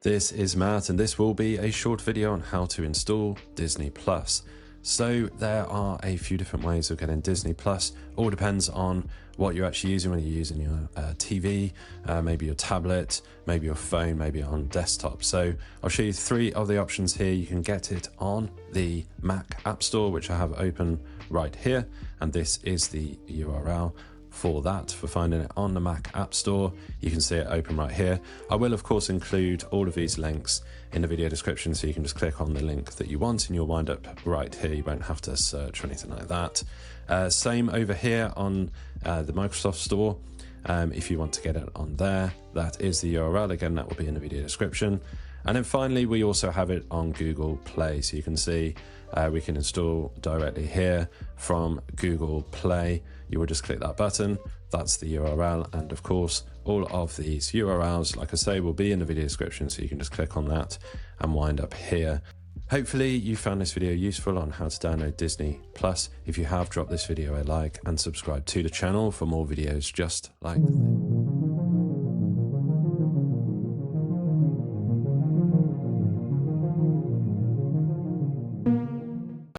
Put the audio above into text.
This is Matt, and this will be a short video on how to install Disney Plus. So there are a few different ways of getting Disney Plus. All depends on what you're actually using, whether you're using your TV, maybe your tablet, maybe your phone, maybe on desktop. So I'll show you three of the options here. You can get it on the Mac App Store, which I have open right here, and this is the URL for that, for finding it on the Mac App Store. You can see it open right here. I will of course include all of these links in the video description, so you can just click on the link that you want and you'll wind up right here. You won't have to search or anything like that. Same over here on the Microsoft Store. If you want to get it on there, that is the URL. Again, that will be in the video description. And then finally, we also have it on Google Play. So you can see we can install directly here from Google Play. You will just click that button. That's the URL. And of course, all of these URLs, like I say, will be in the video description. So you can just click on that and wind up here. Hopefully you found this video useful on how to download Disney Plus. If you have, drop this video a like and subscribe to the channel for more videos just like this.